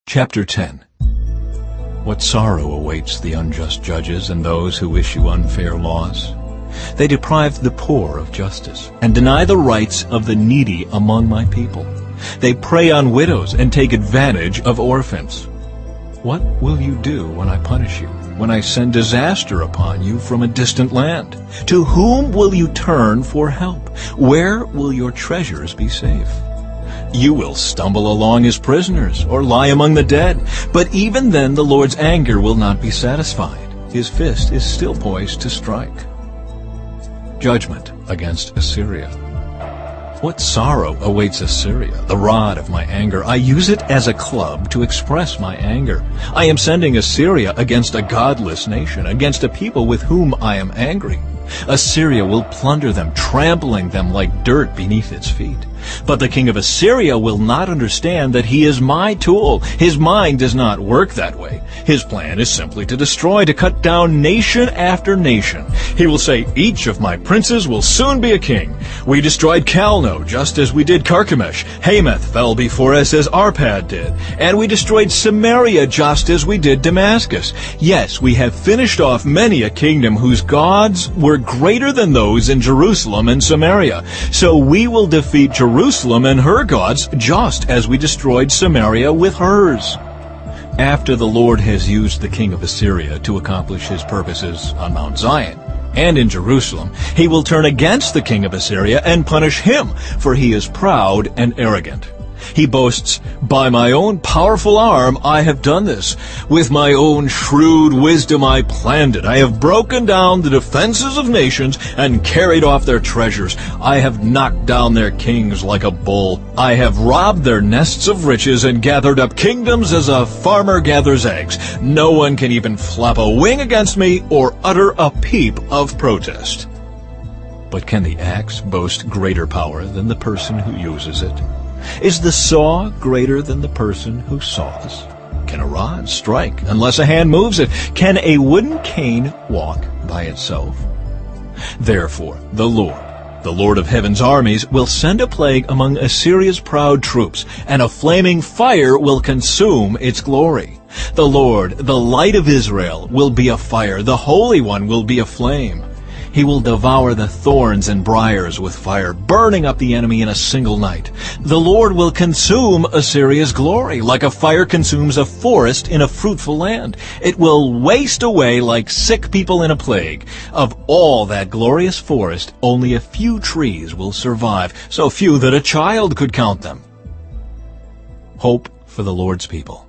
Chapter 10. What sorrow awaits the unjust judges and those who issue unfair laws. They deprive the poor of justice and deny the rights of the needy among my people. They prey on widows and take advantage of orphans. What will you do when I punish you, when I send disaster upon you from a distant land? To whom will you turn for help? Where will your treasures be safe? You will stumble along as prisoners or lie among the dead. But even then the Lord's anger will not be satisfied. His fist is still poised to strike. Judgment against Assyria. What sorrow awaits Assyria, the rod of my anger. I use it as a club to express my anger. I am sending Assyria against a godless nation, against a people with whom I am angry. Assyria will plunder them, trampling them like dirt beneath its feet. But the king of Assyria will not understand that he is my tool. His mind does not work that way. His plan is simply to destroy, to cut down nation after nation. He will say, each of my princes will soon be a king. We destroyed Calno just as we did Carchemish. Hamath fell before us as Arpad did. And we destroyed Samaria just as we did Damascus. Yes, we have finished off many a kingdom whose gods were greater than those in Jerusalem and Samaria. So we will defeat Jerusalem and her gods just as we destroyed Samaria with hers. After the Lord has used the king of Assyria to accomplish his purposes on Mount Zion and in Jerusalem, he will turn against the king of Assyria and punish him, for he is proud and arrogant. He boasts, by my own powerful arm I have done this. With my own shrewd wisdom I planned it. I have broken down the defenses of nations and carried off their treasures. I have knocked down their kings like a bull. I have robbed their nests of riches and gathered up kingdoms as a farmer gathers eggs. No one can even flap a wing against me or utter a peep of protest. But can the axe boast greater power than the person who uses it? Is the saw greater than the person who saws? Can a rod strike unless a hand moves it? Can a wooden cane walk by itself? Therefore, the Lord of heaven's armies, will send a plague among Assyria's proud troops, and a flaming fire will consume its glory. The Lord, the light of Israel, will be a fire. The Holy One will be a flame. He will devour the thorns and briars with fire, burning up the enemy in a single night. The Lord will consume Assyria's glory, like a fire consumes a forest in a fruitful land. It will waste away like sick people in a plague. Of all that glorious forest, only a few trees will survive, so few that a child could count them. Hope for the Lord's people.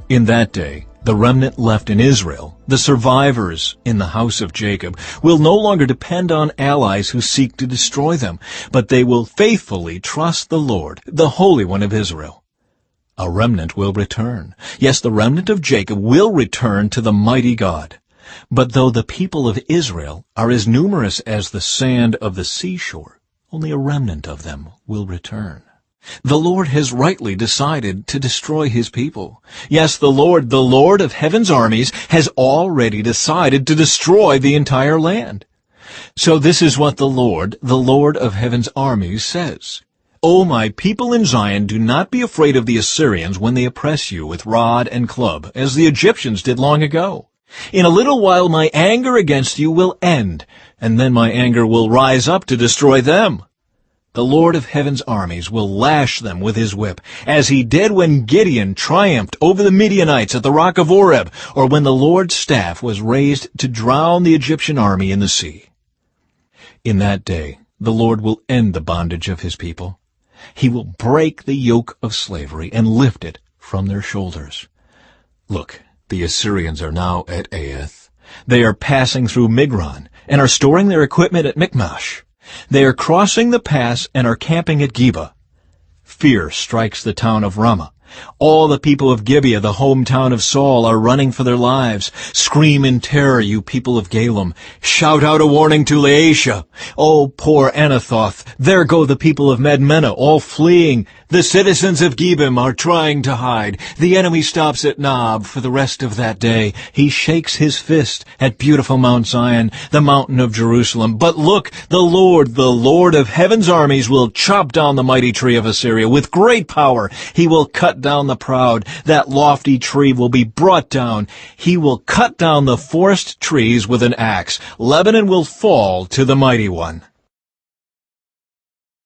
In that day, the remnant left in Israel, the survivors in the house of Jacob, will no longer depend on allies who seek to destroy them, but they will faithfully trust the Lord, the Holy One of Israel. A remnant will return. Yes, the remnant of Jacob will return to the mighty God. But though the people of Israel are as numerous as the sand of the seashore, only a remnant of them will return. The Lord has rightly decided to destroy his people. Yes, the Lord of heaven's armies, has already decided to destroy the entire land. So this is what the Lord of heaven's armies, says. O my people in Zion, do not be afraid of the Assyrians when they oppress you with rod and club, as the Egyptians did long ago. In a little while my anger against you will end, and then my anger will rise up to destroy them. The Lord of heaven's armies will lash them with his whip, as he did when Gideon triumphed over the Midianites at the rock of Oreb, or when the Lord's staff was raised to drown the Egyptian army in the sea. In that day, the Lord will end the bondage of his people. He will break the yoke of slavery and lift it from their shoulders. Look, the Assyrians are now at Aeth. They are passing through Migron and are storing their equipment at Michmash. They are crossing the pass and are camping at Geba. Fear strikes the town of Ramah. All the people of Gibeah, the hometown of Saul, are running for their lives. Scream in terror, you people of Galem. Shout out a warning to Laishah. Oh, poor Anathoth. There go the people of Madmenah, all fleeing. The citizens of Gebim are trying to hide. The enemy stops at Nob for the rest of that day. He shakes his fist at beautiful Mount Zion, the mountain of Jerusalem. But look, the Lord of heaven's armies, will chop down the mighty tree of Assyria with great power. He will cut cut down the proud. That lofty tree will be brought down. He will cut down the forest trees with an axe. Lebanon will fall to the mighty one.